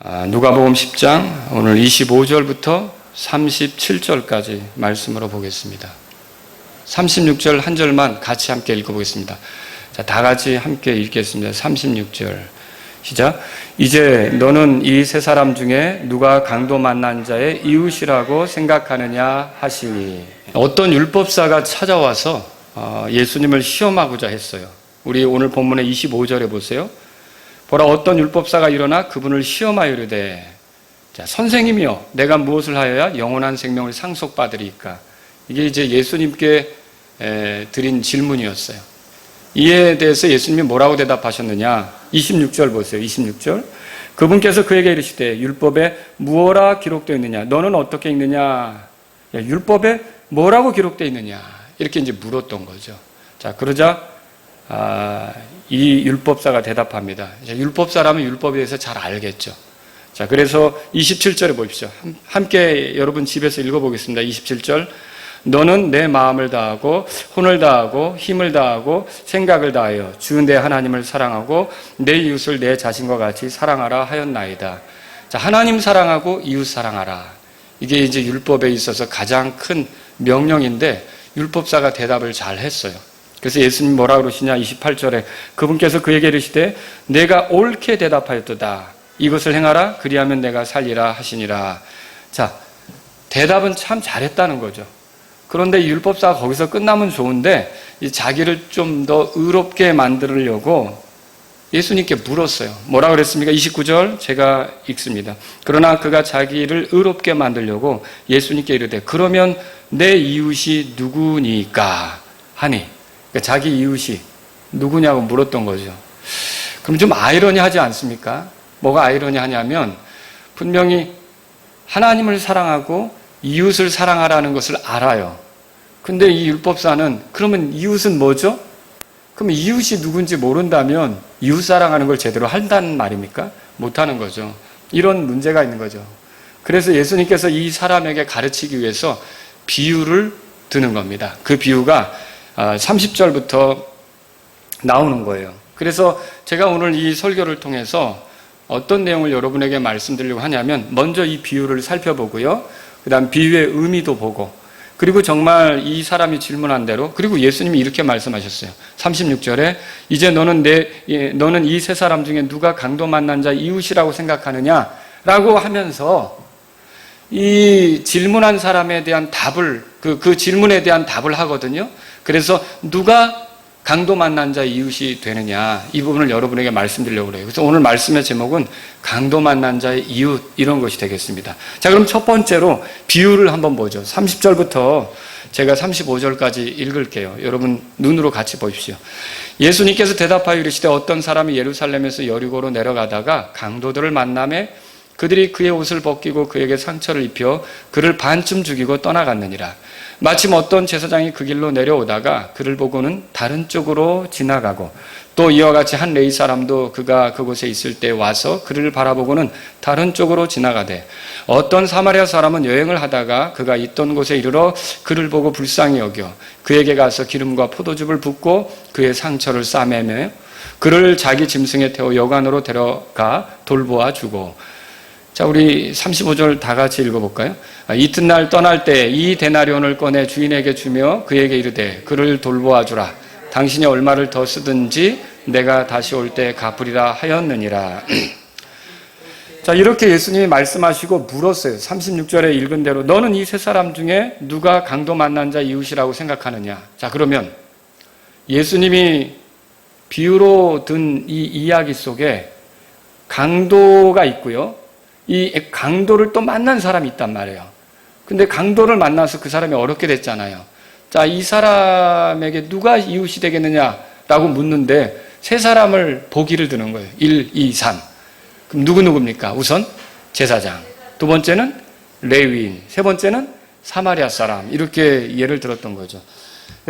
누가복음 10장 오늘 25절부터 37절까지 말씀으로 보겠습니다. 36절 한 절만 같이 함께 읽어보겠습니다. 자, 다 같이 함께 읽겠습니다. 36절 시작. 이제 너는 이 세 사람 중에 누가 강도 만난 자의 이웃이라고 생각하느냐 하시니, 어떤 율법사가 찾아와서 예수님을 시험하고자 했어요. 우리 오늘 본문의 25절에 보세요. 보라, 어떤 율법사가 일어나 그분을 시험하여 이르되, 자, 선생님이여, 내가 무엇을 하여야 영원한 생명을 상속받으리까? 이게 이제 예수님께 드린 질문이었어요. 이에 대해서 예수님이 뭐라고 대답하셨느냐? 26절 보세요. 26절. 그분께서 그에게 이르시되, 율법에 무엇라 기록되어 있느냐? 너는 어떻게 읽느냐? 율법에 뭐라고 기록되어 있느냐? 이렇게 이제 물었던 거죠. 자, 그러자 이 율법사가 대답합니다. 율법사라면 율법에 대해서 잘 알겠죠. 자, 그래서 27절에 보십시오. 함께 여러분 집에서 읽어보겠습니다. 27절. 너는 내 마음을 다하고 혼을 다하고 힘을 다하고 생각을 다하여 주 내 하나님을 사랑하고 내 이웃을 내 자신과 같이 사랑하라 하였나이다. 자, 하나님 사랑하고 이웃 사랑하라. 이게 이제 율법에 있어서 가장 큰 명령인데 율법사가 대답을 잘 했어요. 그래서 예수님 뭐라 그러시냐? 28절에 그분께서 그에게 이르시되 내가 옳게 대답하였도다. 이것을 행하라. 그리하면 내가 살리라 하시니라. 자, 대답은 참 잘했다는 거죠. 그런데 율법사가 거기서 끝나면 좋은데 자기를 좀 더 의롭게 만들려고 예수님께 물었어요. 뭐라 그랬습니까? 29절 제가 읽습니다. 그러나 그가 자기를 의롭게 만들려고 예수님께 이르되 그러면 내 이웃이 누구니까 하니, 그러니까 자기 이웃이 누구냐고 물었던 거죠. 그럼 좀 아이러니하지 않습니까? 뭐가 아이러니하냐면 분명히 하나님을 사랑하고 이웃을 사랑하라는 것을 알아요. 근데 이 율법사는 그러면 이웃은 뭐죠? 그럼 이웃이 누군지 모른다면 이웃 사랑하는 걸 제대로 한다는 말입니까? 못하는 거죠. 이런 문제가 있는 거죠. 그래서 예수님께서 이 사람에게 가르치기 위해서 비유를 드는 겁니다. 그 비유가 30절부터 나오는 거예요. 그래서 제가 오늘 이 설교를 통해서 어떤 내용을 여러분에게 말씀드리려고 하냐면, 먼저 이 비유를 살펴보고요. 그 다음 비유의 의미도 보고, 그리고 정말 이 사람이 질문한 대로, 그리고 예수님이 이렇게 말씀하셨어요. 36절에 이제 너는 이 세 사람 중에 누가 강도 만난 자 이웃이라고 생각하느냐? 라고 하면서 이 질문한 사람에 대한 답을, 그 질문에 대한 답을 하거든요. 그래서 누가 강도 만난 자 이웃이 되느냐, 이 부분을 여러분에게 말씀드리려고 그래요. 그래서 오늘 말씀의 제목은 강도 만난 자의 이웃, 이런 것이 되겠습니다. 자, 그럼 첫 번째로 비유를 한번 보죠. 30절부터 제가 35절까지 읽을게요. 여러분 눈으로 같이 보십시오. 예수님께서 대답하여 이르시되 어떤 사람이 예루살렘에서 여리고로 내려가다가 강도들을 만나매 그들이 그의 옷을 벗기고 그에게 상처를 입혀 그를 반쯤 죽이고 떠나갔느니라. 마침 어떤 제사장이 그 길로 내려오다가 그를 보고는 다른 쪽으로 지나가고, 또 이와 같이 한 레위 사람도 그가 그곳에 있을 때 와서 그를 바라보고는 다른 쪽으로 지나가되, 어떤 사마리아 사람은 여행을 하다가 그가 있던 곳에 이르러 그를 보고 불쌍히 여겨 그에게 가서 기름과 포도즙을 붓고 그의 상처를 싸매며 그를 자기 짐승에 태워 여관으로 데려가 돌보아 주고. 자, 우리 35절 다 같이 읽어볼까요? 이튿날 떠날 때 이 데나리온을 꺼내 주인에게 주며 그에게 이르되 그를 돌보아 주라. 당신이 얼마를 더 쓰든지 내가 다시 올 때 갚으리라 하였느니라. 자, 이렇게 예수님이 말씀하시고 물었어요. 36절에 읽은 대로 너는 이 세 사람 중에 누가 강도 만난 자 이웃이라고 생각하느냐? 자, 그러면 예수님이 비유로 든 이 이야기 속에 강도가 있고요. 이 강도를 또 만난 사람이 있단 말이에요. 근데 강도를 만나서 그 사람이 어렵게 됐잖아요. 자, 이 사람에게 누가 이웃이 되겠느냐라고 묻는데 세 사람을 보기를 드는 거예요. 1, 2, 3. 그럼 누구입니까? 우선 제사장, 두 번째는 레위인, 세 번째는 사마리아 사람. 이렇게 예를 들었던 거죠.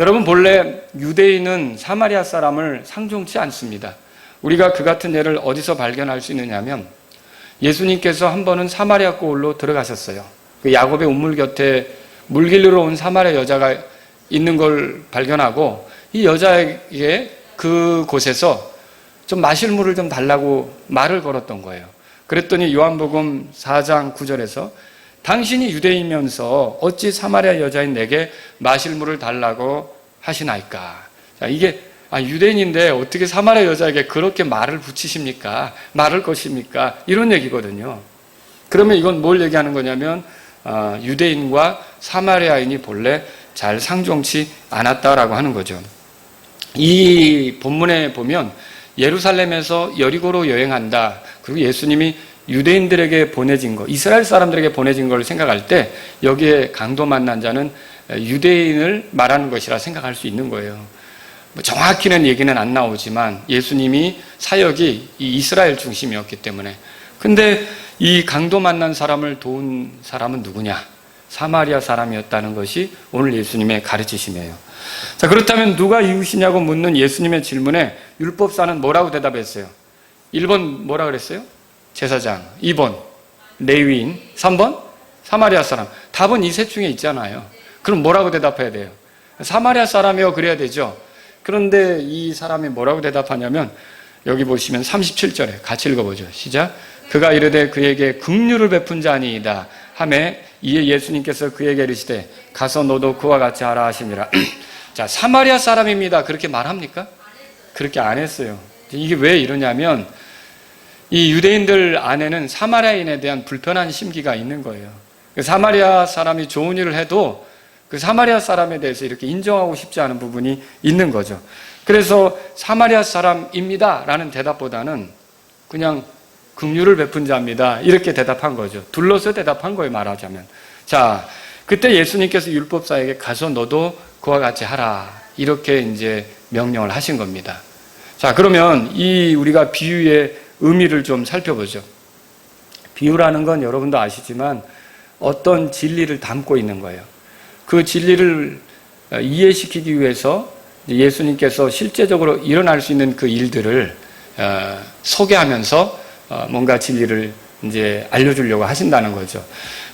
여러분, 본래 유대인은 사마리아 사람을 상종치 않습니다. 우리가 그 같은 예를 어디서 발견할 수 있느냐면, 예수님께서 한 번은 사마리아 고을로 들어가셨어요. 그 야곱의 우물 곁에 물길로 온 사마리아 여자가 있는 걸 발견하고 이 여자에게 그곳에서 좀 마실 물을 좀 달라고 말을 걸었던 거예요. 그랬더니 요한복음 4장 9절에서 당신이 유대인이면서 어찌 사마리아 여자인 내게 마실 물을 달라고 하시나이까. 자, 이게 유대인인데 어떻게 사마리아 여자에게 그렇게 말을 붙이십니까? 말을 것입니까? 이런 얘기거든요. 그러면 이건 뭘 얘기하는 거냐면 유대인과 사마리아인이 본래 잘 상종치 않았다라고 하는 거죠. 이 본문에 보면 예루살렘에서 여리고로 여행한다. 그리고 예수님이 유대인들에게 보내진 거, 이스라엘 사람들에게 보내진 걸 생각할 때 여기에 강도 만난 자는 유대인을 말하는 것이라 생각할 수 있는 거예요. 정확히는 얘기는 안 나오지만 예수님이 사역이 이 이스라엘 중심이었기 때문에. 근데 이 강도 만난 사람을 도운 사람은 누구냐? 사마리아 사람이었다는 것이 오늘 예수님의 가르치심이에요. 자, 그렇다면 누가 이웃이냐고 묻는 예수님의 질문에 율법사는 뭐라고 대답했어요? 1번 뭐라 그랬어요? 제사장. 2번 레위인. 3번 사마리아 사람. 답은 이 셋 중에 있잖아요. 그럼 뭐라고 대답해야 돼요? 사마리아 사람이요 그래야 되죠. 그런데 이 사람이 뭐라고 대답하냐면 여기 보시면 37절에 같이 읽어보죠. 시작. 그가 이르되 그에게 긍휼을 베푼 자니이다 하매 이에 예수님께서 그에게 이르시되 가서 너도 그와 같이 하라 하시니라. 자, 사마리아 사람입니다. 그렇게 말합니까? 그렇게 안 했어요. 이게 왜 이러냐면 이 유대인들 안에는 사마리아인에 대한 불편한 심기가 있는 거예요. 사마리아 사람이 좋은 일을 해도 그 사마리아 사람에 대해서 이렇게 인정하고 싶지 않은 부분이 있는 거죠. 그래서 사마리아 사람입니다 라는 대답보다는 그냥 긍휼을 베푼 자입니다 이렇게 대답한 거죠. 둘러서 대답한 거예요, 말하자면. 자, 그때 예수님께서 율법사에게 가서 너도 그와 같이 하라 이렇게 이제 명령을 하신 겁니다. 자, 그러면 이 우리가 비유의 의미를 좀 살펴보죠. 비유라는 건 여러분도 아시지만 어떤 진리를 담고 있는 거예요. 그 진리를 이해시키기 위해서 예수님께서 실제적으로 일어날 수 있는 그 일들을 소개하면서 뭔가 진리를 이제 알려주려고 하신다는 거죠.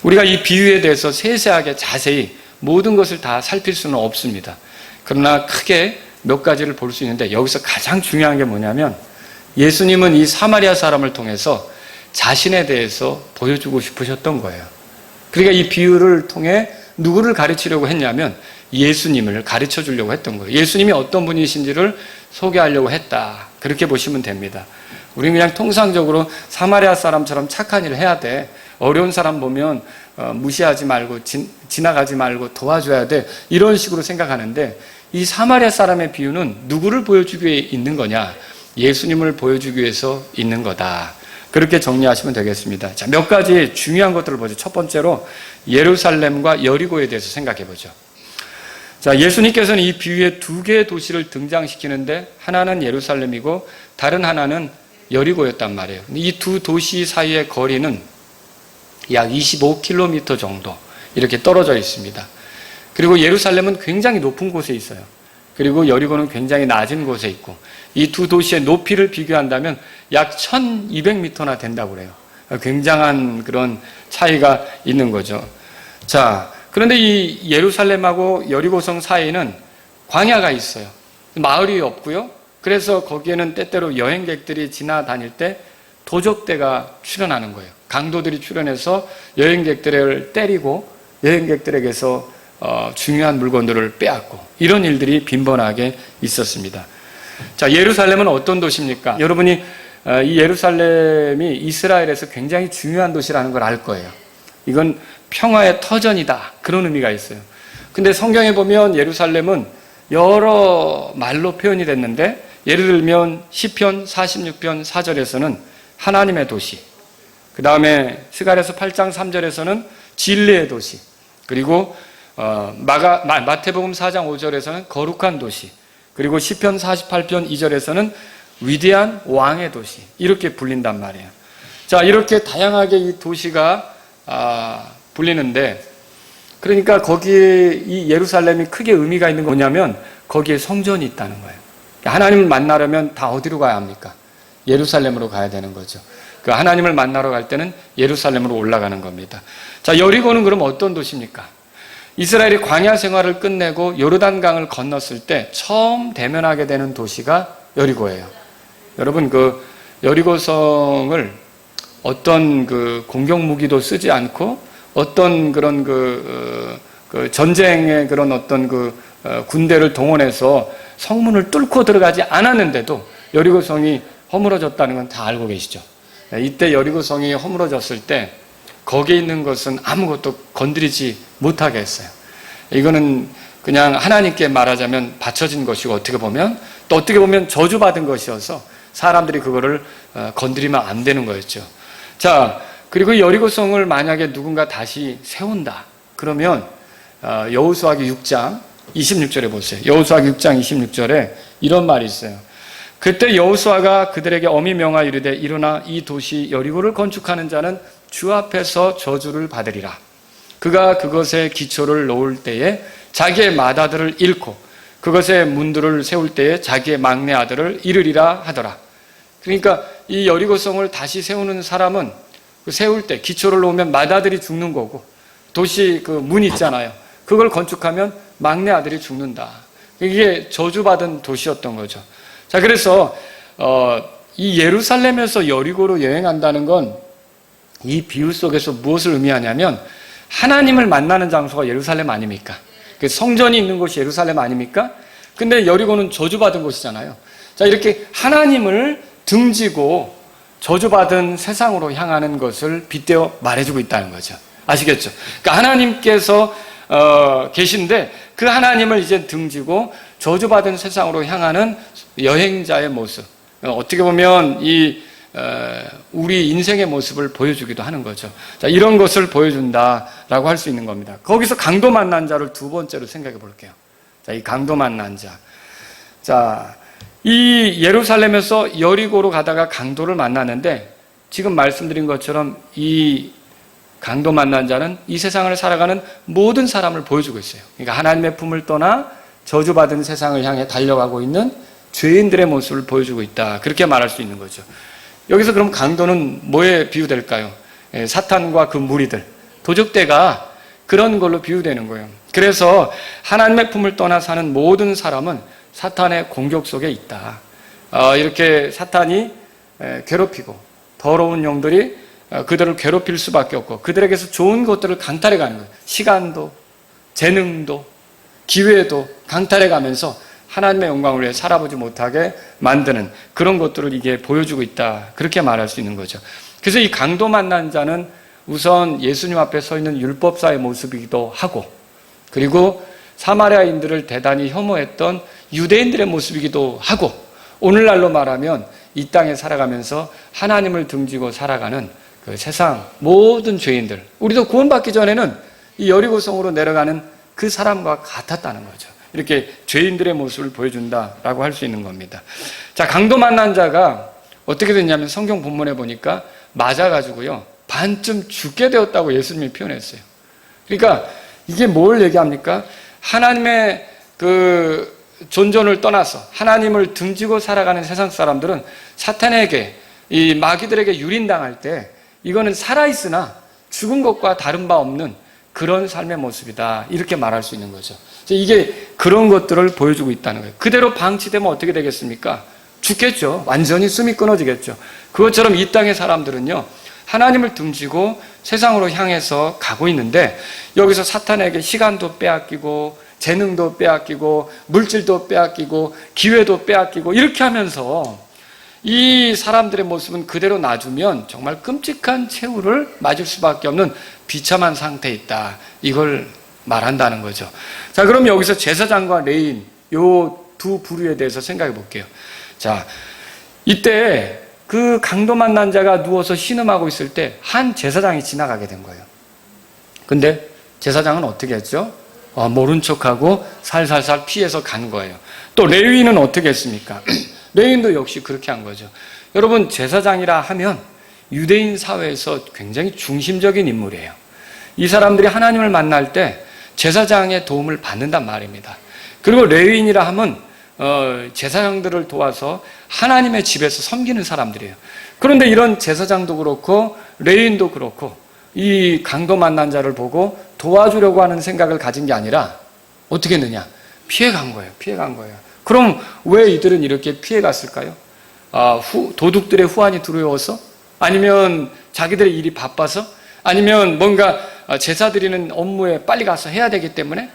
우리가 이 비유에 대해서 세세하게 자세히 모든 것을 다 살필 수는 없습니다. 그러나 크게 몇 가지를 볼 수 있는데 여기서 가장 중요한 게 뭐냐면 예수님은 이 사마리아 사람을 통해서 자신에 대해서 보여주고 싶으셨던 거예요. 그러니까 이 비유를 통해 누구를 가르치려고 했냐면 예수님을 가르쳐 주려고 했던 거예요. 예수님이 어떤 분이신지를 소개하려고 했다. 그렇게 보시면 됩니다. 우리는 그냥 통상적으로 사마리아 사람처럼 착한 일을 해야 돼. 어려운 사람 보면 무시하지 말고 지나가지 말고 도와줘야 돼. 이런 식으로 생각하는데 이 사마리아 사람의 비유는 누구를 보여주기 위해 있는 거냐? 예수님을 보여주기 위해서 있는 거다. 그렇게 정리하시면 되겠습니다. 자, 몇 가지 중요한 것들을 보죠. 첫 번째로 예루살렘과 여리고에 대해서 생각해 보죠. 자, 예수님께서는 이 비유에 두 개의 도시를 등장시키는데 하나는 예루살렘이고 다른 하나는 여리고였단 말이에요. 이 두 도시 사이의 거리는 약 25km 정도 이렇게 떨어져 있습니다. 그리고 예루살렘은 굉장히 높은 곳에 있어요. 그리고 여리고는 굉장히 낮은 곳에 있고 이 두 도시의 높이를 비교한다면 약 1200m나 된다고 그래요. 굉장한 그런 차이가 있는 거죠. 자, 그런데 이 예루살렘하고 여리고성 사이에는 광야가 있어요. 마을이 없고요. 그래서 거기에는 때때로 여행객들이 지나다닐 때 도적대가 출현하는 거예요. 강도들이 출현해서 여행객들을 때리고 여행객들에게서 중요한 물건들을 빼앗고 이런 일들이 빈번하게 있었습니다. 자, 예루살렘은 어떤 도시입니까? 여러분이 이 예루살렘이 이스라엘에서 굉장히 중요한 도시라는 걸 알 거예요. 이건 평화의 터전이다. 그런 의미가 있어요. 근데 성경에 보면 예루살렘은 여러 말로 표현이 됐는데 예를 들면 시편 46편 4절에서는 하나님의 도시, 그 다음에 스가랴서 8장 3절에서는 진리의 도시, 그리고 마태복음 4장 5절에서는 거룩한 도시, 그리고 시편 48편 2절에서는 위대한 왕의 도시 이렇게 불린단 말이에요. 자, 이렇게 다양하게 이 도시가 불리는데 그러니까 거기에 이 예루살렘이 크게 의미가 있는 건 뭐냐면 거기에 성전이 있다는 거예요. 하나님을 만나려면 다 어디로 가야 합니까? 예루살렘으로 가야 되는 거죠. 그 하나님을 만나러 갈 때는 예루살렘으로 올라가는 겁니다. 자, 여리고는 그럼 어떤 도시입니까? 이스라엘이 광야 생활을 끝내고 요르단강을 건넜을 때 처음 대면하게 되는 도시가 여리고예요. 여러분, 그 여리고성을 어떤 그 공격 무기도 쓰지 않고 어떤 그런 전쟁의 그런 어떤 군대를 동원해서 성문을 뚫고 들어가지 않았는데도 여리고성이 허물어졌다는 건 다 알고 계시죠. 이때 여리고성이 허물어졌을 때 거기에 있는 것은 아무것도 건드리지 못하게 했어요. 이거는 그냥 하나님께 말하자면 바쳐진 것이고 어떻게 보면 또 어떻게 보면 저주받은 것이어서 사람들이 그거를 건드리면 안 되는 거였죠. 자, 그리고 여리고성을 만약에 누군가 다시 세운다 그러면 여호수아기 6장 26절에 보세요. 여호수아기 6장 26절에 이런 말이 있어요. 그때 여호수아가 그들에게 엄히 명하 이르되 일어나 이 도시 여리고를 건축하는 자는 주 앞에서 저주를 받으리라. 그가 그것에 기초를 놓을 때에 자기의 맏아들을 잃고 그것에 문들을 세울 때에 자기의 막내 아들을 잃으리라 하더라. 그러니까 이 여리고성을 다시 세우는 사람은 세울 때 기초를 놓으면 맏아들이 죽는 거고 도시 그 문 있잖아요. 그걸 건축하면 막내 아들이 죽는다. 이게 저주받은 도시였던 거죠. 자, 그래서 이 예루살렘에서 여리고로 여행한다는 건 이 비유 속에서 무엇을 의미하냐면 하나님을 만나는 장소가 예루살렘 아닙니까? 성전이 있는 곳이 예루살렘 아닙니까? 근데 여리고는 저주받은 곳이잖아요. 자, 이렇게 하나님을 등지고 저주받은 세상으로 향하는 것을 빗대어 말해주고 있다는 거죠. 아시겠죠? 그러니까 하나님께서 계신데 그 하나님을 이제 등지고 저주받은 세상으로 향하는 여행자의 모습. 어떻게 보면 우리 인생의 모습을 보여주기도 하는 거죠. 자, 이런 것을 보여준다라고 할 수 있는 겁니다. 거기서 강도 만난 자를 두 번째로 생각해 볼게요. 자, 이 강도 만난 자. 자, 이 예루살렘에서 여리고로 가다가 강도를 만났는데 지금 말씀드린 것처럼 이 강도 만난 자는 이 세상을 살아가는 모든 사람을 보여주고 있어요. 그러니까 하나님의 품을 떠나 저주받은 세상을 향해 달려가고 있는 죄인들의 모습을 보여주고 있다. 그렇게 말할 수 있는 거죠. 여기서 그럼 강도는 뭐에 비유될까요? 사탄과 그 무리들, 도적대가 그런 걸로 비유되는 거예요. 그래서 하나님의 품을 떠나 사는 모든 사람은 사탄의 공격 속에 있다. 이렇게 사탄이 괴롭히고 더러운 영들이 그들을 괴롭힐 수밖에 없고 그들에게서 좋은 것들을 강탈해 가는 거예요. 시간도, 재능도, 기회도 강탈해 가면서 하나님의 영광을 위해 살아보지 못하게 만드는 그런 것들을 이게 보여주고 있다. 그렇게 말할 수 있는 거죠. 그래서 이 강도 만난 자는 우선 예수님 앞에 서 있는 율법사의 모습이기도 하고 그리고 사마리아인들을 대단히 혐오했던 유대인들의 모습이기도 하고 오늘날로 말하면 이 땅에 살아가면서 하나님을 등지고 살아가는 그 세상 모든 죄인들, 우리도 구원받기 전에는 이 여리고성으로 내려가는 그 사람과 같았다는 거죠. 이렇게 죄인들의 모습을 보여준다라고 할 수 있는 겁니다. 자, 강도 만난 자가 어떻게 됐냐면 성경 본문에 보니까 맞아가지고요 반쯤 죽게 되었다고 예수님이 표현했어요. 그러니까 이게 뭘 얘기합니까? 하나님의 그 존존을 떠나서 하나님을 등지고 살아가는 세상 사람들은 사탄에게 이 마귀들에게 유린당할 때 이거는 살아있으나 죽은 것과 다른 바 없는 그런 삶의 모습이다. 이렇게 말할 수 있는 거죠. 이게 그런 것들을 보여주고 있다는 거예요. 그대로 방치되면 어떻게 되겠습니까? 죽겠죠. 완전히 숨이 끊어지겠죠. 그것처럼 이 땅의 사람들은요 하나님을 등지고 세상으로 향해서 가고 있는데 여기서 사탄에게 시간도 빼앗기고 재능도 빼앗기고 물질도 빼앗기고 기회도 빼앗기고 이렇게 하면서 이 사람들의 모습은 그대로 놔두면 정말 끔찍한 최후를 맞을 수밖에 없는 비참한 상태에 있다. 이걸 말한다는 거죠. 자, 그럼 여기서 제사장과 레위인 요 두 부류에 대해서 생각해 볼게요. 자, 이때 그 강도 만난 자가 누워서 신음하고 있을 때 한 제사장이 지나가게 된 거예요. 근데 제사장은 어떻게 했죠? 모른 척하고 살살살 피해서 간 거예요. 또 레위인은 어떻게 했습니까? 레위인도 역시 그렇게 한 거죠. 여러분, 제사장이라 하면 유대인 사회에서 굉장히 중심적인 인물이에요. 이 사람들이 하나님을 만날 때 제사장의 도움을 받는단 말입니다. 그리고 레위인이라 하면 제사장들을 도와서 하나님의 집에서 섬기는 사람들이에요. 그런데 이런 제사장도 그렇고 레위인도 그렇고 이 강도 만난 자를 보고 도와주려고 하는 생각을 가진 게 아니라 어떻게 했느냐? 피해간 거예요. 피해간 거예요. 그럼 왜 이들은 이렇게 피해갔을까요? 도둑들의 후환이 두려워서? 아니면 자기들의 일이 바빠서? 아니면 뭔가 제사 드리는 업무에 빨리 가서 해야 되기 때문에?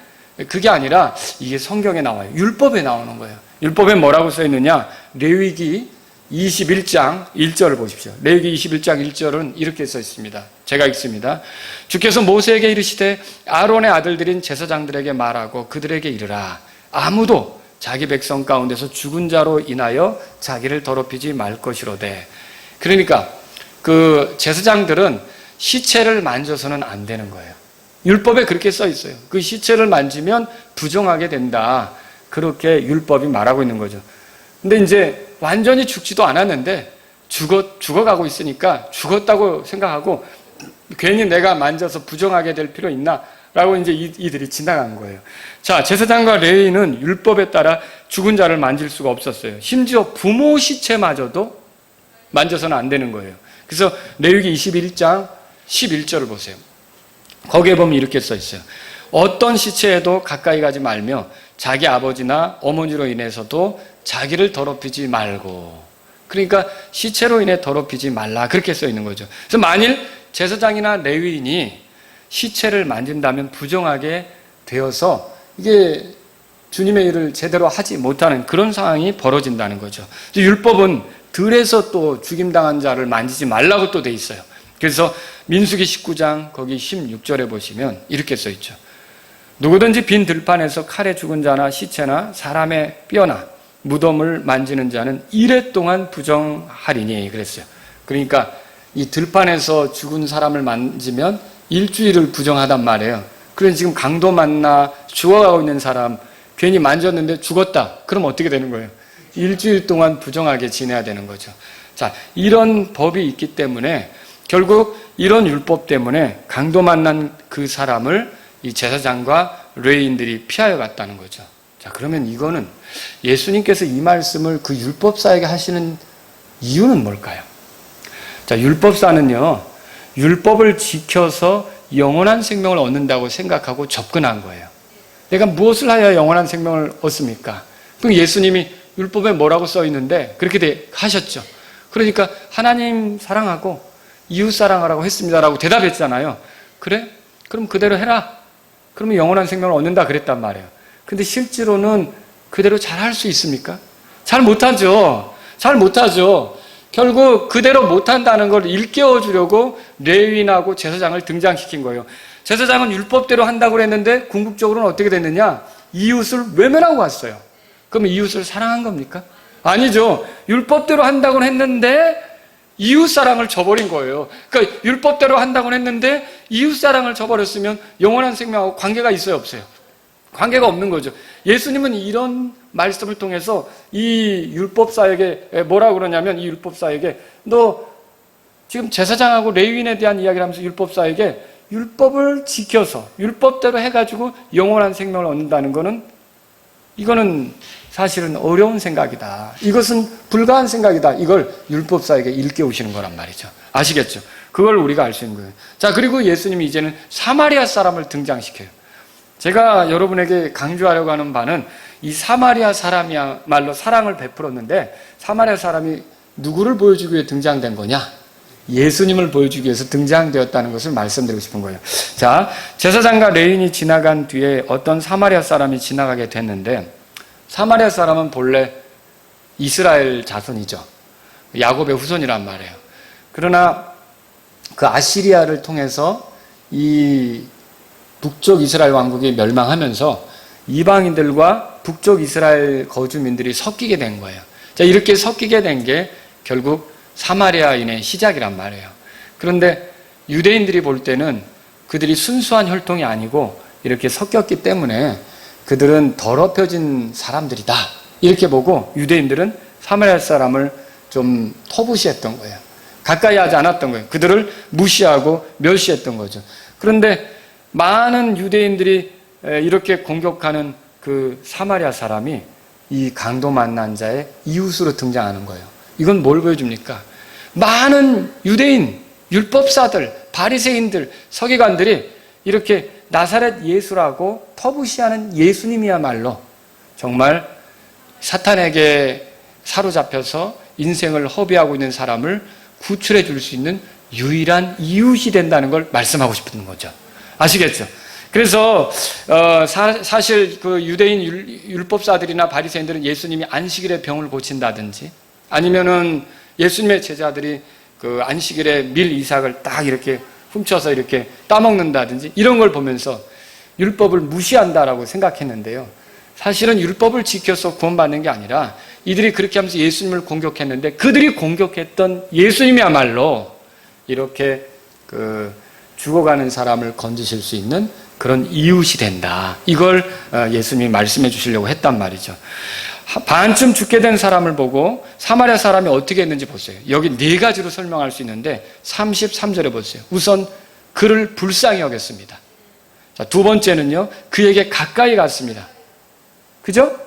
그게 아니라 이게 성경에 나와요. 율법에 나오는 거예요. 율법에 뭐라고 써 있느냐? 레위기 21장 1절을 보십시오. 레위기 21장 1절은 이렇게 써 있습니다. 제가 읽습니다. 주께서 모세에게 이르시되 아론의 아들들인 제사장들에게 말하고 그들에게 이르라. 아무도 자기 백성 가운데서 죽은 자로 인하여 자기를 더럽히지 말 것이로되. 그러니까 그 제사장들은 시체를 만져서는 안 되는 거예요. 율법에 그렇게 써 있어요. 그 시체를 만지면 부정하게 된다. 그렇게 율법이 말하고 있는 거죠. 근데 이제 완전히 죽지도 않았는데 죽어가고 있으니까 죽었다고 생각하고 괜히 내가 만져서 부정하게 될 필요 있나? 라고 이제 이들이 지나간 거예요. 자, 제사장과 레위인은 율법에 따라 죽은 자를 만질 수가 없었어요. 심지어 부모 시체마저도 만져서는 안 되는 거예요. 그래서 레위기 21장 11절을 보세요. 거기에 보면 이렇게 써 있어요. 어떤 시체에도 가까이 가지 말며 자기 아버지나 어머니로 인해서도 자기를 더럽히지 말고. 그러니까 시체로 인해 더럽히지 말라 그렇게 써 있는 거죠. 그래서 만일 제사장이나 레위인이 시체를 만진다면 부정하게 되어서 이게 주님의 일을 제대로 하지 못하는 그런 상황이 벌어진다는 거죠. 율법은 들에서 또 죽임당한 자를 만지지 말라고 또 돼 있어요. 그래서 민수기 19장 거기 16절에 보시면 이렇게 써 있죠. 누구든지 빈 들판에서 칼에 죽은 자나 시체나 사람의 뼈나 무덤을 만지는 자는 이래 동안 부정하리니 그랬어요. 그러니까 이 들판에서 죽은 사람을 만지면 일주일을 부정하단 말이에요. 그래서 지금 강도 만나 죽어가고 있는 사람 괜히 만졌는데 죽었다. 그럼 어떻게 되는 거예요? 일주일 동안 부정하게 지내야 되는 거죠. 자, 이런 법이 있기 때문에 결국 이런 율법 때문에 강도 만난 그 사람을 이 제사장과 레위인들이 피하여 갔다는 거죠. 자, 그러면 이거는 예수님께서 이 말씀을 그 율법사에게 하시는 이유는 뭘까요? 자, 율법사는요, 율법을 지켜서 영원한 생명을 얻는다고 생각하고 접근한 거예요. 내가 무엇을 하여야 영원한 생명을 얻습니까? 그럼 예수님이 율법에 뭐라고 써 있는데 그렇게 하셨죠. 그러니까 하나님 사랑하고 이웃 사랑하라고 했습니다라고 대답했잖아요. 그래? 그럼 그대로 해라. 그러면 영원한 생명을 얻는다 그랬단 말이에요. 근데 실제로는 그대로 잘 할 수 있습니까? 잘 못하죠. 잘 못하죠. 결국 그대로 못한다는 걸 일깨워 주려고 레위인하고 제사장을 등장시킨 거예요. 제사장은 율법대로 한다고 그랬는데 궁극적으로는 어떻게 됐느냐? 이웃을 외면하고 왔어요. 그럼 이웃을 사랑한 겁니까? 아니죠. 율법대로 한다고 했는데 이웃 사랑을 저버린 거예요. 그러니까 율법대로 한다고 했는데 이웃 사랑을 저버렸으면 영원한 생명하고 관계가 있어요, 없어요? 관계가 없는 거죠. 예수님은 이런 말씀을 통해서 이 율법사에게 뭐라고 그러냐면 이 율법사에게 너 지금 제사장하고 레위인에 대한 이야기를 하면서 율법사에게 율법을 지켜서 율법대로 해가지고 영원한 생명을 얻는다는 거는 이거는 사실은 어려운 생각이다. 이것은 불가한 생각이다. 이걸 율법사에게 일깨우시는 거란 말이죠. 아시겠죠? 그걸 우리가 알 수 있는 거예요. 자, 그리고 예수님이 이제는 사마리아 사람을 등장시켜요. 제가 여러분에게 강조하려고 하는 바는 이 사마리아 사람이야말로 사랑을 베풀었는데 사마리아 사람이 누구를 보여주기 위해 등장된 거냐? 예수님을 보여주기 위해서 등장되었다는 것을 말씀드리고 싶은 거예요. 자, 제사장과 레위인이 지나간 뒤에 어떤 사마리아 사람이 지나가게 됐는데 사마리아 사람은 본래 이스라엘 자손이죠. 야곱의 후손이란 말이에요. 그러나 그 아시리아를 통해서 이 북쪽 이스라엘 왕국이 멸망하면서 이방인들과 북쪽 이스라엘 거주민들이 섞이게 된 거예요. 자, 이렇게 섞이게 된 게 결국 사마리아인의 시작이란 말이에요. 그런데 유대인들이 볼 때는 그들이 순수한 혈통이 아니고 이렇게 섞였기 때문에 그들은 더럽혀진 사람들이다. 이렇게 보고 유대인들은 사마리아 사람을 좀 터부시했던 거예요. 가까이 하지 않았던 거예요. 그들을 무시하고 멸시했던 거죠. 그런데 많은 유대인들이 이렇게 공격하는 그 사마리아 사람이 이 강도 만난 자의 이웃으로 등장하는 거예요. 이건 뭘 보여줍니까? 많은 유대인, 율법사들, 바리새인들, 서기관들이 이렇게 나사렛 예수라고 터부시하는 예수님이야말로 정말 사탄에게 사로잡혀서 인생을 허비하고 있는 사람을 구출해 줄 수 있는 유일한 이웃이 된다는 걸 말씀하고 싶은 거죠. 아시겠죠? 그래서 사실 그 유대인 율법사들이나 바리새인들은 예수님이 안식일에 병을 고친다든지 아니면은 예수님의 제자들이 그 안식일에 밀 이삭을 딱 이렇게 훔쳐서 이렇게 따먹는다든지 이런 걸 보면서 율법을 무시한다라고 생각했는데요. 사실은 율법을 지켜서 구원받는 게 아니라 이들이 그렇게 하면서 예수님을 공격했는데 그들이 공격했던 예수님이야말로 이렇게 그 죽어가는 사람을 건지실 수 있는 그런 이웃이 된다. 이걸 예수님이 말씀해 주시려고 했단 말이죠. 반쯤 죽게 된 사람을 보고 사마리아 사람이 어떻게 했는지 보세요. 여기 네 가지로 설명할 수 있는데 33절에 보세요. 우선 그를 불쌍히 여겼습니다. 자, 두 번째는요. 그에게 가까이 갔습니다. 그죠?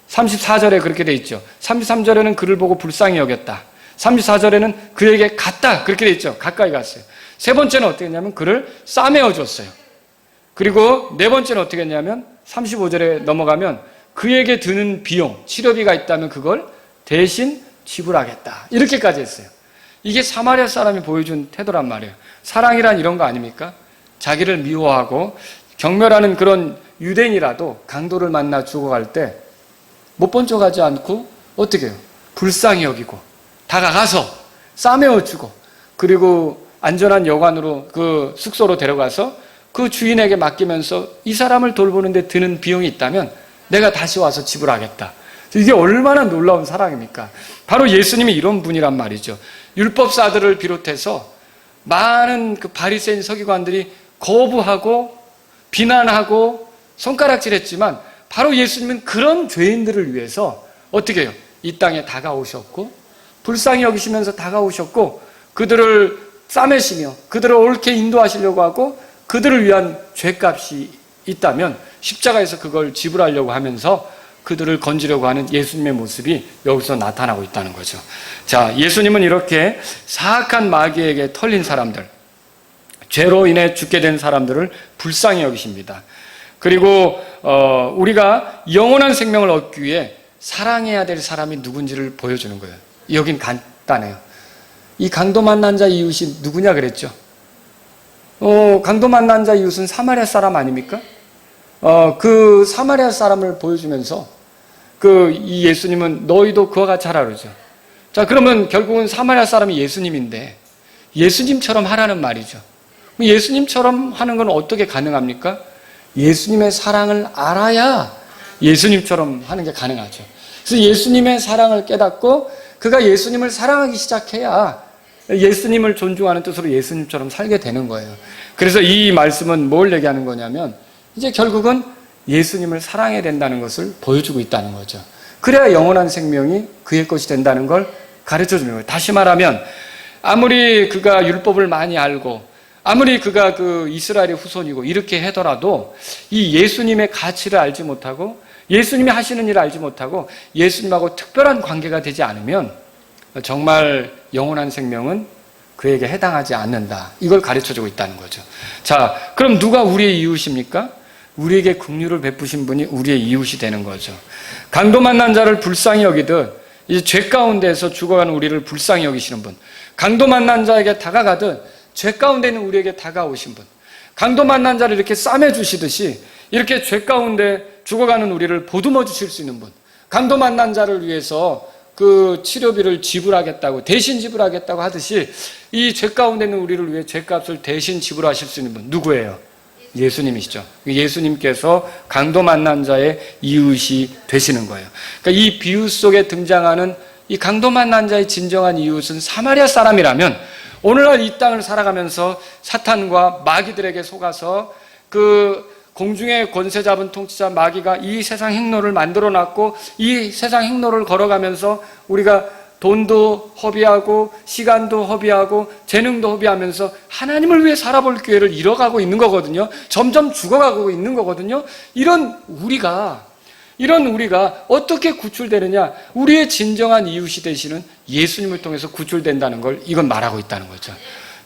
34절에 그렇게 돼 있죠. 33절에는 그를 보고 불쌍히 여겼다. 34절에는 그에게 갔다. 그렇게 돼 있죠. 가까이 갔어요. 세 번째는 어떻게 했냐면 그를 싸매어 줬어요. 그리고 네 번째는 어떻게 했냐면 35절에 넘어가면 그에게 드는 비용, 치료비가 있다면 그걸 대신 지불하겠다. 이렇게까지 했어요. 이게 사마리아 사람이 보여준 태도란 말이에요. 사랑이란 이런 거 아닙니까? 자기를 미워하고 경멸하는 그런 유대인이라도 강도를 만나 죽어갈 때 못 본 척하지 않고 어떻게 해요? 불쌍히 여기고 다가가서 싸매어 주고 그리고 안전한 여관으로 그 숙소로 데려가서 그 주인에게 맡기면서 이 사람을 돌보는데 드는 비용이 있다면 내가 다시 와서 지불하겠다. 이게 얼마나 놀라운 사랑입니까? 바로 예수님이 이런 분이란 말이죠. 율법사들을 비롯해서 많은 그 바리새인 서기관들이 거부하고 비난하고 손가락질했지만 바로 예수님은 그런 죄인들을 위해서 어떻게 해요? 이 땅에 다가오셨고 불쌍히 여기시면서 다가오셨고 그들을 싸매시며 그들을 옳게 인도하시려고 하고 그들을 위한 죄값이 있다면 십자가에서 그걸 지불하려고 하면서 그들을 건지려고 하는 예수님의 모습이 여기서 나타나고 있다는 거죠. 자, 예수님은 이렇게 사악한 마귀에게 털린 사람들, 죄로 인해 죽게 된 사람들을 불쌍히 여기십니다. 그리고 우리가 영원한 생명을 얻기 위해 사랑해야 될 사람이 누군지를 보여주는 거예요. 여긴 간단해요. 이 강도 만난 자 이웃이 누구냐 그랬죠? 강도 만난 자 이웃은 사마리아 사람 아닙니까? 그 사마리아 사람을 보여주면서 이 예수님은 너희도 그와 같이 하라 그러죠. 자, 그러면 결국은 사마리아 사람이 예수님인데 예수님처럼 하라는 말이죠. 예수님처럼 하는 건 어떻게 가능합니까? 예수님의 사랑을 알아야 예수님처럼 하는 게 가능하죠. 그래서 예수님의 사랑을 깨닫고 그가 예수님을 사랑하기 시작해야 예수님을 존중하는 뜻으로 예수님처럼 살게 되는 거예요. 그래서 이 말씀은 뭘 얘기하는 거냐면 이제 결국은 예수님을 사랑해야 된다는 것을 보여주고 있다는 거죠. 그래야 영원한 생명이 그의 것이 된다는 걸 가르쳐 주는 거예요. 다시 말하면 아무리 그가 율법을 많이 알고 아무리 그가 그 이스라엘의 후손이고 이렇게 하더라도 이 예수님의 가치를 알지 못하고 예수님이 하시는 일을 알지 못하고 예수님하고 특별한 관계가 되지 않으면 정말 영원한 생명은 그에게 해당하지 않는다. 이걸 가르쳐주고 있다는 거죠. 자, 그럼 누가 우리의 이웃입니까? 우리에게 긍휼을 베푸신 분이 우리의 이웃이 되는 거죠. 강도 만난 자를 불쌍히 여기듯 이제 죄 가운데에서 죽어가는 우리를 불쌍히 여기시는 분, 강도 만난 자에게 다가가듯 죄 가운데 있는 우리에게 다가오신 분, 강도 만난 자를 이렇게 싸매 주시듯이 이렇게 죄 가운데 죽어가는 우리를 보듬어 주실 수 있는 분, 강도 만난 자를 위해서 그 치료비를 지불하겠다고 대신 지불하겠다고 하듯이 이 죄 가운데 있는 우리를 위해 죄값을 대신 지불하실 수 있는 분 누구예요? 예수님이시죠. 예수님께서 강도 만난 자의 이웃이 되시는 거예요. 그러니까 이 비유 속에 등장하는 이 강도 만난 자의 진정한 이웃은 사마리아 사람이라면 오늘날 이 땅을 살아가면서 사탄과 마귀들에게 속아서 그 공중의 권세 잡은 통치자 마귀가 이 세상 행로를 만들어 놨고 이 세상 행로를 걸어가면서 우리가 돈도 허비하고 시간도 허비하고 재능도 허비하면서 하나님을 위해 살아볼 기회를 잃어가고 있는 거거든요. 점점 죽어가고 있는 거거든요. 이런 우리가 어떻게 구출되느냐? 우리의 진정한 이웃이 되시는 예수님을 통해서 구출된다는 걸 이건 말하고 있다는 거죠.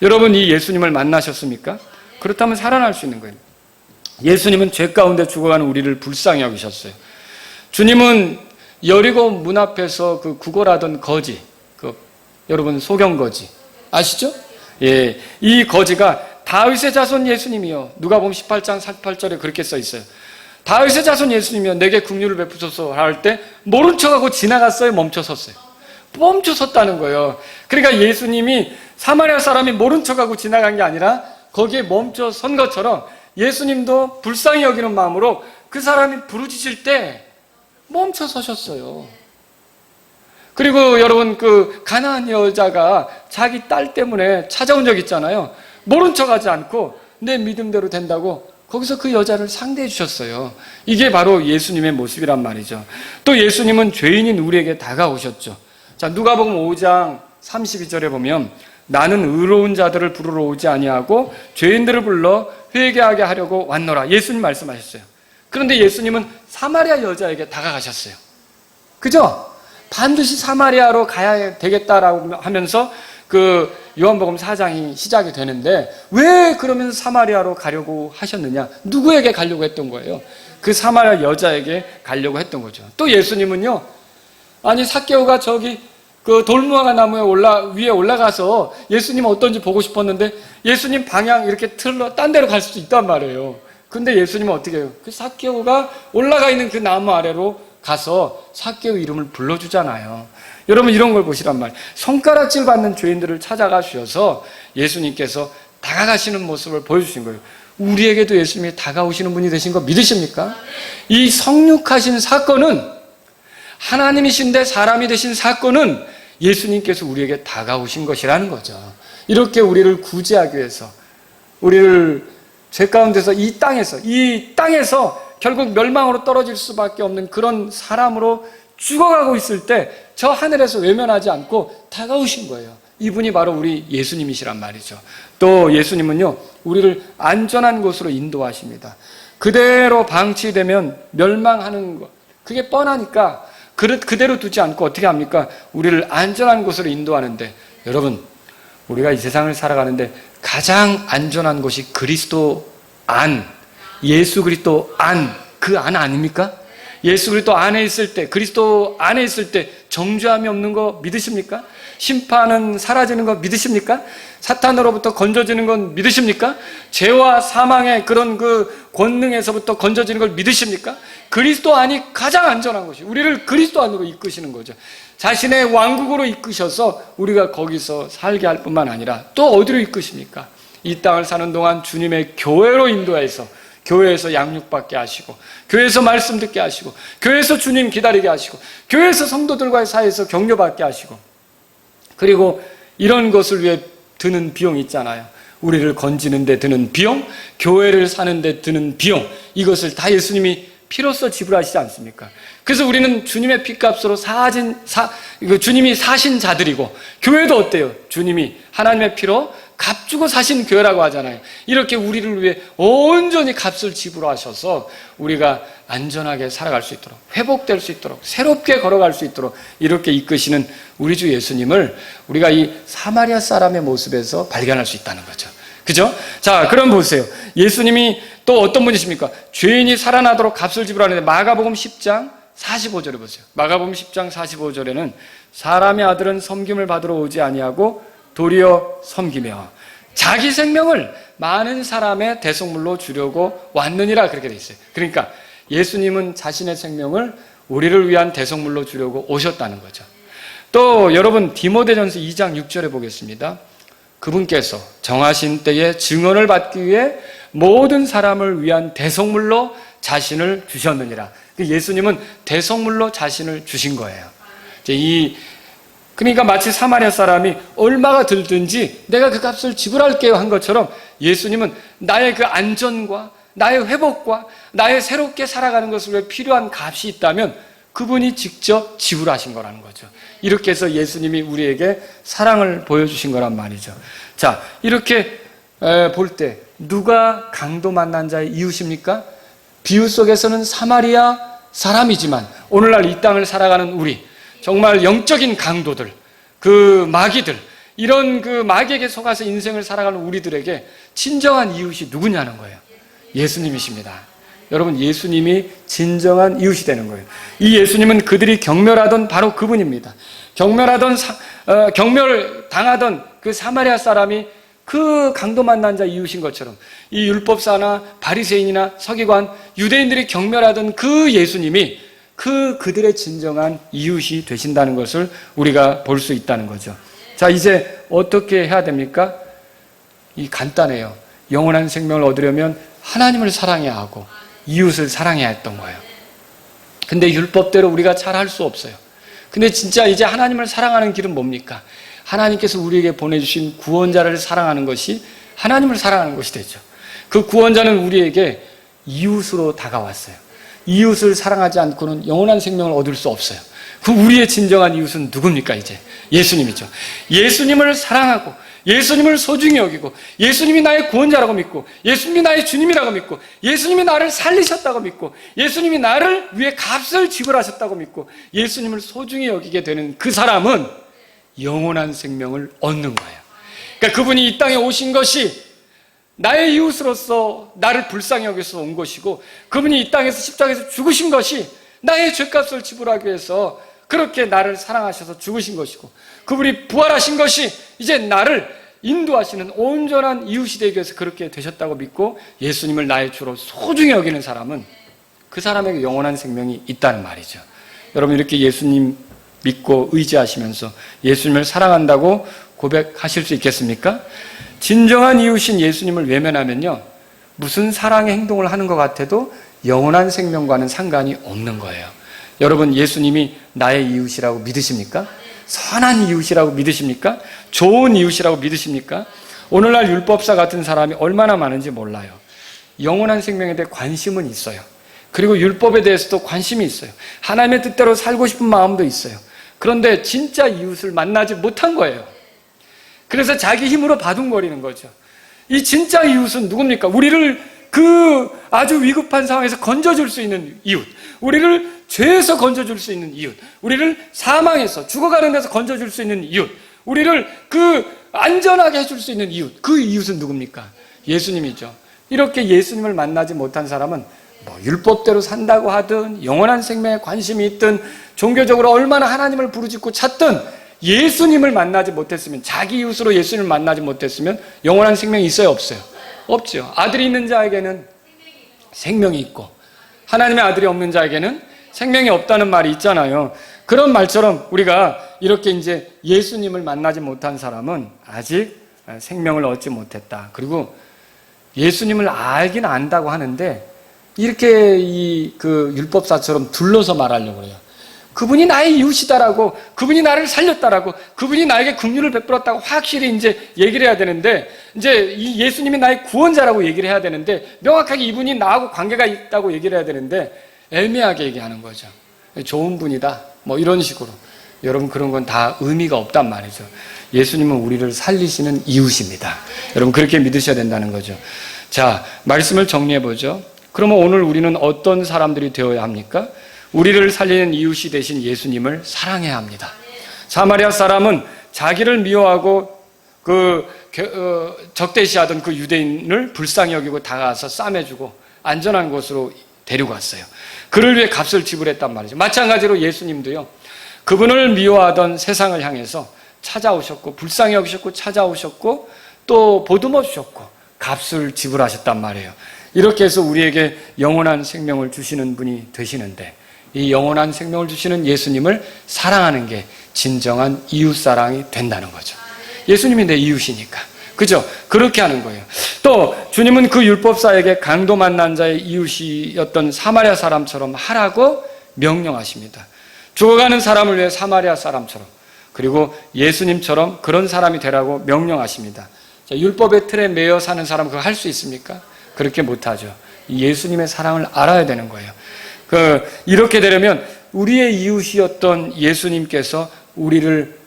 여러분 이 예수님을 만나셨습니까? 그렇다면 살아날 수 있는 거예요. 예수님은 죄 가운데 죽어가는 우리를 불쌍히 여기셨어요. 주님은 여리고 문 앞에서 그 구걸하던 거지, 여러분 소경거지 아시죠? 예, 이 거지가 다윗의 자손 예수님이요. 누가복음 18장 48절에 그렇게 써 있어요. 다윗의 자손 예수님이요, 내게 긍휼을 베푸소서 할 때 모른 척하고 지나갔어요? 멈춰 섰어요? 멈춰 섰다는 거예요. 그러니까 예수님이 사마리아 사람이 모른 척하고 지나간 게 아니라 거기에 멈춰 선 것처럼 예수님도 불쌍히 여기는 마음으로 그 사람이 부르짖을 때 멈춰 서셨어요. 그리고 여러분, 그 가나안 여자가 자기 딸 때문에 찾아온 적 있잖아요. 모른 척하지 않고 내 믿음대로 된다고 거기서 그 여자를 상대해 주셨어요. 이게 바로 예수님의 모습이란 말이죠. 또 예수님은 죄인인 우리에게 다가오셨죠. 자, 누가복음 5장 32절에 보면 나는 의로운 자들을 부르러 오지 아니하고 죄인들을 불러 회개하게 하려고 왔노라. 예수님 말씀하셨어요. 그런데 예수님은 사마리아 여자에게 다가가셨어요. 그죠? 반드시 사마리아로 가야 되겠다라고 하면서 그 요한복음 4장이 시작이 되는데 왜 그러면 사마리아로 가려고 하셨느냐? 누구에게 가려고 했던 거예요? 그 사마리아 여자에게 가려고 했던 거죠. 또 예수님은요, 아니 삭개오가 저기 그 돌무화과 나무에 위에 올라가서 예수님 어떤지 보고 싶었는데 예수님 방향 이렇게 틀러 딴 데로 갈 수도 있단 말이에요. 근데 예수님은 어떻게 해요? 그 삭개오가 올라가 있는 그 나무 아래로 가서 삭개오 이름을 불러주잖아요. 여러분, 이런 걸 보시란 말이에요. 손가락질 받는 죄인들을 찾아가셔서 예수님께서 다가가시는 모습을 보여주신 거예요. 우리에게도 예수님이 다가오시는 분이 되신 거 믿으십니까? 이 성육하신 사건은, 하나님이신데 사람이 되신 사건은 예수님께서 우리에게 다가오신 것이라는 거죠. 이렇게 우리를 구제하기 위해서, 우리를 죄 가운데서 이 땅에서 결국 멸망으로 떨어질 수밖에 없는 그런 사람으로 죽어가고 있을 때 저 하늘에서 외면하지 않고 다가오신 거예요. 이분이 바로 우리 예수님이시란 말이죠. 또 예수님은요, 우리를 안전한 곳으로 인도하십니다. 그대로 방치되면 멸망하는 것, 그게 뻔하니까 그대로 두지 않고 어떻게 합니까? 우리를 안전한 곳으로 인도하는데, 여러분, 우리가 이 세상을 살아가는데 가장 안전한 곳이 그리스도 안, 예수 그리스도 안, 그 안 아닙니까? 예수 그리스도 안에 있을 때, 그리스도 안에 있을 때 정죄함이 없는 거 믿으십니까? 심판은 사라지는 거 믿으십니까? 사탄으로부터 건져지는 건 믿으십니까? 죄와 사망의 그런 그 권능에서부터 건져지는 걸 믿으십니까? 그리스도 안이 가장 안전한 것이, 우리를 그리스도 안으로 이끄시는 거죠. 자신의 왕국으로 이끄셔서 우리가 거기서 살게 할 뿐만 아니라 또 어디로 이끄십니까? 이 땅을 사는 동안 주님의 교회로 인도해서, 교회에서 양육받게 하시고, 교회에서 말씀 듣게 하시고, 교회에서 주님 기다리게 하시고, 교회에서 성도들과의 사이에서 격려받게 하시고, 그리고 이런 것을 위해 드는 비용이 있잖아요. 우리를 건지는 데 드는 비용, 교회를 사는 데 드는 비용, 이것을 다 예수님이 피로써 지불하시지 않습니까? 그래서 우리는 주님의 피값으로 주님이 사신 자들이고, 교회도 어때요? 주님이 하나님의 피로 값주고 사신 교회라고 하잖아요. 이렇게 우리를 위해 온전히 값을 지불하셔서 우리가 안전하게 살아갈 수 있도록, 회복될 수 있도록, 새롭게 걸어갈 수 있도록 이렇게 이끄시는 우리 주 예수님을 우리가 이 사마리아 사람의 모습에서 발견할 수 있다는 거죠. 그죠? 자, 그럼 보세요. 예수님이 또 어떤 분이십니까? 죄인이 살아나도록 값을 지불하는데, 마가복음 10장 45절에 보세요. 마가복음 10장 45절에는 사람의 아들은 섬김을 받으러 오지 아니하고 도리어 섬기며 자기 생명을 많은 사람의 대속물로 주려고 왔느니라, 그렇게 돼 있어요. 그러니까 예수님은 자신의 생명을 우리를 위한 대속물로 주려고 오셨다는 거죠. 또 여러분, 디모데전서 2장 6절에 보겠습니다. 그분께서 정하신 때에 증언을 받기 위해 모든 사람을 위한 대속물로 자신을 주셨느니라. 예수님은 대속물로 자신을 주신 거예요. 그러니까 마치 사마리아 사람이 얼마가 들든지 내가 그 값을 지불할게요 한 것처럼, 예수님은 나의 그 안전과 나의 회복과 나의 새롭게 살아가는 것을 위해 필요한 값이 있다면 그분이 직접 지불하신 거라는 거죠. 이렇게 해서 예수님이 우리에게 사랑을 보여주신 거란 말이죠. 자, 이렇게 볼 때 누가 강도 만난 자의 이웃입니까? 비유 속에서는 사마리아 사람이지만 오늘날 이 땅을 살아가는 우리, 정말 영적인 강도들, 그 마귀들, 이런 그 마귀에게 속아서 인생을 살아가는 우리들에게 진정한 이웃이 누구냐는 거예요. 예수님이십니다. 여러분, 예수님이 진정한 이웃이 되는 거예요. 이 예수님은 그들이 경멸하던 바로 그분입니다. 경멸당하던 그 사마리아 사람이 그 강도 만난 자 이웃인 것처럼 이 율법사나 바리새인이나 서기관, 유대인들이 경멸하던 그 예수님이 그들의 진정한 이웃이 되신다는 것을 우리가 볼 수 있다는 거죠. 자, 이제 어떻게 해야 됩니까? 간단해요. 영원한 생명을 얻으려면 하나님을 사랑해야 하고 이웃을 사랑해야 했던 거예요. 근데 율법대로 우리가 잘 할 수 없어요. 근데 진짜 이제 하나님을 사랑하는 길은 뭡니까? 하나님께서 우리에게 보내주신 구원자를 사랑하는 것이 하나님을 사랑하는 것이 되죠. 그 구원자는 우리에게 이웃으로 다가왔어요. 이웃을 사랑하지 않고는 영원한 생명을 얻을 수 없어요. 그 우리의 진정한 이웃은 누굽니까? 이제 예수님이죠. 예수님을 사랑하고 예수님을 소중히 여기고 예수님이 나의 구원자라고 믿고 예수님이 나의 주님이라고 믿고 예수님이 나를 살리셨다고 믿고 예수님이 나를 위해 값을 지불하셨다고 믿고 예수님을 소중히 여기게 되는 그 사람은 영원한 생명을 얻는 거예요. 그러니까 그분이 이 땅에 오신 것이 나의 이웃으로서 나를 불쌍히 여겨서 온 것이고 그분이 이 땅에서 십자가에서 죽으신 것이 나의 죄값을 지불하기 위해서 그렇게 나를 사랑하셔서 죽으신 것이고 그분이 부활하신 것이 이제 나를 인도하시는 온전한 이웃이 되기 위해서 그렇게 되셨다고 믿고 예수님을 나의 주로 소중히 여기는 사람은 그 사람에게 영원한 생명이 있다는 말이죠. 여러분 이렇게 예수님 믿고 의지하시면서 예수님을 사랑한다고 고백하실 수 있겠습니까? 진정한 이웃인 예수님을 외면하면요 무슨 사랑의 행동을 하는 것 같아도 영원한 생명과는 상관이 없는 거예요. 여러분 예수님이 나의 이웃이라고 믿으십니까? 선한 이웃이라고 믿으십니까? 좋은 이웃이라고 믿으십니까? 오늘날 율법사 같은 사람이 얼마나 많은지 몰라요. 영원한 생명에 대해 관심은 있어요. 그리고 율법에 대해서도 관심이 있어요. 하나님의 뜻대로 살고 싶은 마음도 있어요. 그런데 진짜 이웃을 만나지 못한 거예요. 그래서 자기 힘으로 바둥거리는 거죠. 이 진짜 이웃은 누굽니까? 우리를 그 아주 위급한 상황에서 건져줄 수 있는 이웃, 우리를 죄에서 건져줄 수 있는 이웃, 우리를 사망에서 죽어가는 데서 건져줄 수 있는 이웃, 우리를 그 안전하게 해줄 수 있는 이웃, 그 이웃은 누굽니까? 예수님이죠. 이렇게 예수님을 만나지 못한 사람은 율법대로 산다고 하든 영원한 생명에 관심이 있든 종교적으로 얼마나 하나님을 부르짖고 찾든 예수님을 만나지 못했으면, 자기 이웃으로 예수님을 만나지 못했으면 영원한 생명이 있어요, 없어요? 없죠. 아들이 있는 자에게는 생명이 있고 하나님의 아들이 없는 자에게는 생명이 없다는 말이 있잖아요. 그런 말처럼 우리가 이렇게 이제 예수님을 만나지 못한 사람은 아직 생명을 얻지 못했다. 그리고 예수님을 알긴 안다고 하는데 이렇게 그 율법사처럼 둘러서 말하려고 그래요. 그분이 나의 이웃이다라고, 그분이 나를 살렸다라고, 그분이 나에게 긍휼을 베풀었다고 확실히 이제 얘기를 해야 되는데, 이제 이 예수님이 나의 구원자라고 얘기를 해야 되는데, 명확하게 이분이 나하고 관계가 있다고 얘기를 해야 되는데, 애매하게 얘기하는 거죠. 좋은 분이다. 이런 식으로. 여러분, 그런 건 다 의미가 없단 말이죠. 예수님은 우리를 살리시는 이웃입니다. 여러분, 그렇게 믿으셔야 된다는 거죠. 자, 말씀을 정리해 보죠. 그러면 오늘 우리는 어떤 사람들이 되어야 합니까? 우리를 살리는 이웃이 되신 예수님을 사랑해야 합니다. 사마리아 사람은 자기를 미워하고 적대시하던 그 유대인을 불쌍히 여기고 다가와서 싸매주고 안전한 곳으로 데리고 왔어요. 그를 위해 값을 지불했단 말이죠. 마찬가지로 예수님도요, 그분을 미워하던 세상을 향해서 찾아오셨고 불쌍히 여기셨고 찾아오셨고 또 보듬어 주셨고 값을 지불하셨단 말이에요. 이렇게 해서 우리에게 영원한 생명을 주시는 분이 되시는데, 이 영원한 생명을 주시는 예수님을 사랑하는 게 진정한 이웃사랑이 된다는 거죠. 예수님이 내 이웃이니까. 그죠? 그렇게 하는 거예요. 또 주님은 그 율법사에게 강도 만난 자의 이웃이었던 사마리아 사람처럼 하라고 명령하십니다. 죽어가는 사람을 위해 사마리아 사람처럼, 그리고 예수님처럼 그런 사람이 되라고 명령하십니다. 자, 율법의 틀에 매여 사는 사람은 그거 할 수 있습니까? 그렇게 못하죠. 예수님의 사랑을 알아야 되는 거예요. 이렇게 되려면 우리의 이웃이었던 예수님께서 우리를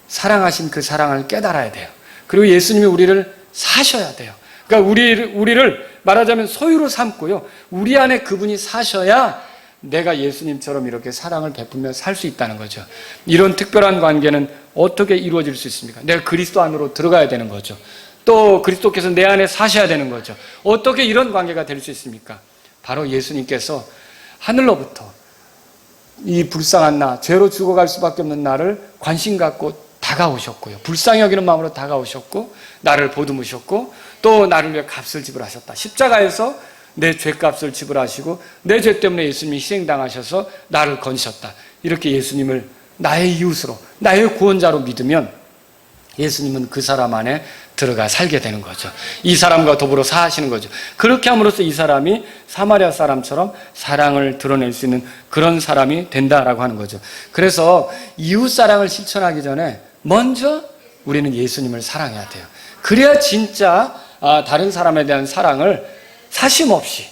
사랑하신 그 사랑을 깨달아야 돼요. 그리고 예수님이 우리를 사셔야 돼요. 그러니까 우리를 말하자면 소유로 삼고요, 우리 안에 그분이 사셔야 내가 예수님처럼 이렇게 사랑을 베풀며 살 수 있다는 거죠. 이런 특별한 관계는 어떻게 이루어질 수 있습니까? 내가 그리스도 안으로 들어가야 되는 거죠. 또 그리스도께서 내 안에 사셔야 되는 거죠. 어떻게 이런 관계가 될 수 있습니까? 바로 예수님께서 하늘로부터 이 불쌍한 나, 죄로 죽어갈 수밖에 없는 나를 관심 갖고 다가오셨고요. 불쌍히 여기는 마음으로 다가오셨고 나를 보듬으셨고 또 나를 위해 값을 지불하셨다. 십자가에서 내 죄값을 지불하시고 내 죄 때문에 예수님이 희생당하셔서 나를 건지셨다. 이렇게 예수님을 나의 이웃으로 나의 구원자로 믿으면 예수님은 그 사람 안에 들어가 살게 되는 거죠. 이 사람과 더불어 사시는 거죠. 그렇게 함으로써 이 사람이 사마리아 사람처럼 사랑을 드러낼 수 있는 그런 사람이 된다라고 하는 거죠. 그래서 이웃 사랑을 실천하기 전에 먼저 우리는 예수님을 사랑해야 돼요. 그래야 진짜 다른 사람에 대한 사랑을 사심 없이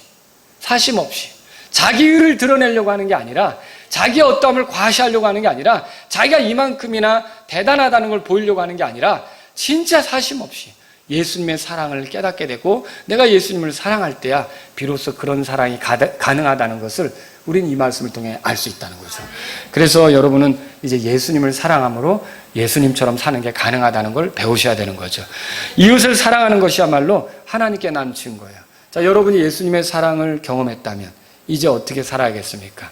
자기 의를 드러내려고 하는 게 아니라 자기의 어떠함을 과시하려고 하는 게 아니라 자기가 이만큼이나 대단하다는 걸 보이려고 하는 게 아니라 진짜 사심 없이 예수님의 사랑을 깨닫게 되고 내가 예수님을 사랑할 때야 비로소 그런 사랑이 가능하다는 것을 우리는 이 말씀을 통해 알 수 있다는 거죠. 그래서 여러분은 이제 예수님을 사랑함으로 예수님처럼 사는 게 가능하다는 걸 배우셔야 되는 거죠. 이웃을 사랑하는 것이야말로 하나님께 난 증거예요. 자, 여러분이 예수님의 사랑을 경험했다면 이제 어떻게 살아야겠습니까?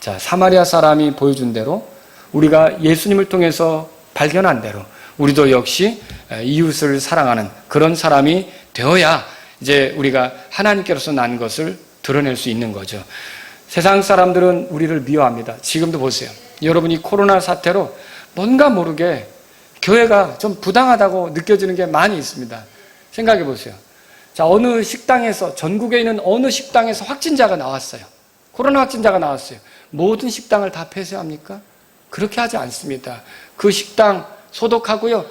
자, 사마리아 사람이 보여준 대로 우리가 예수님을 통해서 발견한 대로 우리도 역시 이웃을 사랑하는 그런 사람이 되어야 이제 우리가 하나님께로서 난 것을 드러낼 수 있는 거죠. 세상 사람들은 우리를 미워합니다. 지금도 보세요. 여러분이 코로나 사태로 뭔가 모르게 교회가 좀 부당하다고 느껴지는 게 많이 있습니다. 생각해 보세요. 자, 어느 식당에서, 전국에 있는 어느 식당에서 확진자가 나왔어요. 코로나 확진자가 나왔어요. 모든 식당을 다 폐쇄합니까? 그렇게 하지 않습니다. 그 식당 소독하고요.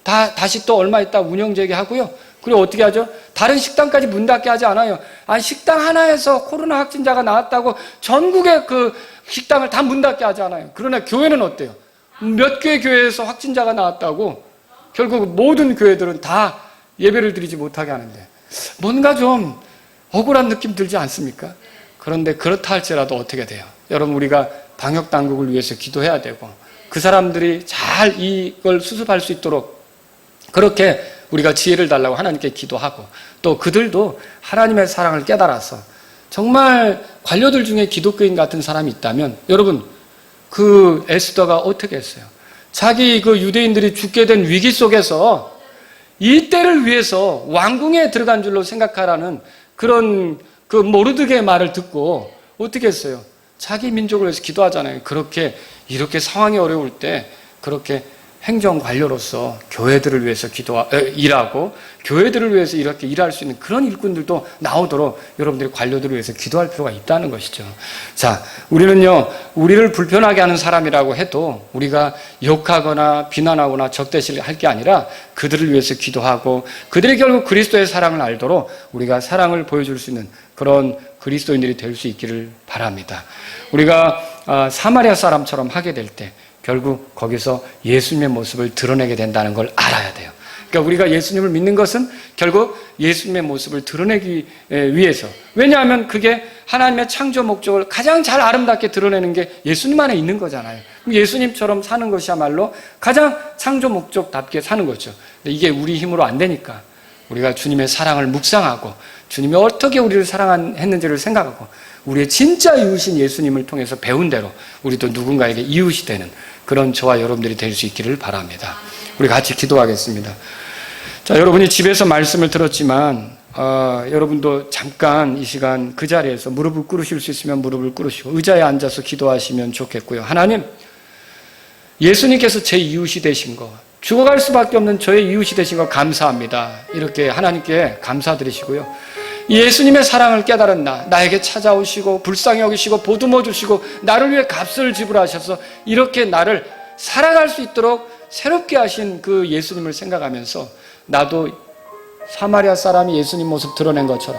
다시 또 얼마 있다 운영 재개하고요. 그리고 어떻게 하죠? 다른 식당까지 문 닫게 하지 않아요. 식당 하나에서 코로나 확진자가 나왔다고 전국의 그 식당을 다 문 닫게 하지 않아요. 그러나 교회는 어때요? 몇 개 교회에서 확진자가 나왔다고 결국 모든 교회들은 다 예배를 드리지 못하게 하는데 뭔가 좀 억울한 느낌 들지 않습니까? 그런데 그렇다 할지라도 어떻게 돼요? 여러분, 우리가 방역당국을 위해서 기도해야 되고 그 사람들이 잘 이걸 수습할 수 있도록 그렇게 우리가 지혜를 달라고 하나님께 기도하고 또 그들도 하나님의 사랑을 깨달아서 정말 관료들 중에 기독교인 같은 사람이 있다면 여러분, 그 에스더가 어떻게 했어요? 자기 그 유대인들이 죽게 된 위기 속에서 이 때를 위해서 왕궁에 들어간 줄로 생각하라는 그런 그 모르드게의 말을 듣고 어떻게 했어요? 자기 민족을 위해서 기도하잖아요. 이렇게 상황이 어려울 때 그렇게 행정관료로서 교회들을 위해서 일하고 교회들을 위해서 이렇게 일할 수 있는 그런 일꾼들도 나오도록 여러분들이 관료들을 위해서 기도할 필요가 있다는 것이죠. 자, 우리는요, 우리를 불편하게 하는 사람이라고 해도 우리가 욕하거나 비난하거나 적대시를 할 게 아니라 그들을 위해서 기도하고 그들이 결국 그리스도의 사랑을 알도록 우리가 사랑을 보여줄 수 있는 그런 그리스도인들이 될 수 있기를 바랍니다. 우리가 사마리아 사람처럼 하게 될 때 결국 거기서 예수님의 모습을 드러내게 된다는 걸 알아야 돼요. 그러니까 우리가 예수님을 믿는 것은 결국 예수님의 모습을 드러내기 위해서. 왜냐하면 그게 하나님의 창조 목적을 가장 잘 아름답게 드러내는 게 예수님 안에 있는 거잖아요. 예수님처럼 사는 것이야말로 가장 창조 목적답게 사는 거죠. 근데 이게 우리 힘으로 안 되니까 우리가 주님의 사랑을 묵상하고 주님이 어떻게 우리를 사랑했는지를 생각하고 우리의 진짜 이웃인 예수님을 통해서 배운 대로 우리도 누군가에게 이웃이 되는 그런 저와 여러분들이 될 수 있기를 바랍니다. 우리 같이 기도하겠습니다. 자, 여러분이 집에서 말씀을 들었지만 여러분도 잠깐 이 시간 그 자리에서 무릎을 꿇으실 수 있으면 무릎을 꿇으시고 의자에 앉아서 기도하시면 좋겠고요. 하나님, 예수님께서 제 이웃이 되신 거, 죽어갈 수밖에 없는 저의 이웃이 되신 거 감사합니다. 이렇게 하나님께 감사드리시고요. 예수님의 사랑을 깨달은 나에게 찾아오시고 불쌍히 여기시고 보듬어 주시고 나를 위해 값을 지불하셔서 이렇게 나를 살아갈 수 있도록 새롭게 하신 그 예수님을 생각하면서 나도 사마리아 사람이 예수님 모습 드러낸 것처럼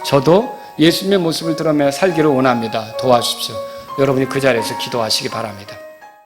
저도 예수님의 모습을 드러내며 살기를 원합니다. 도와주십시오. 여러분이 그 자리에서 기도하시기 바랍니다.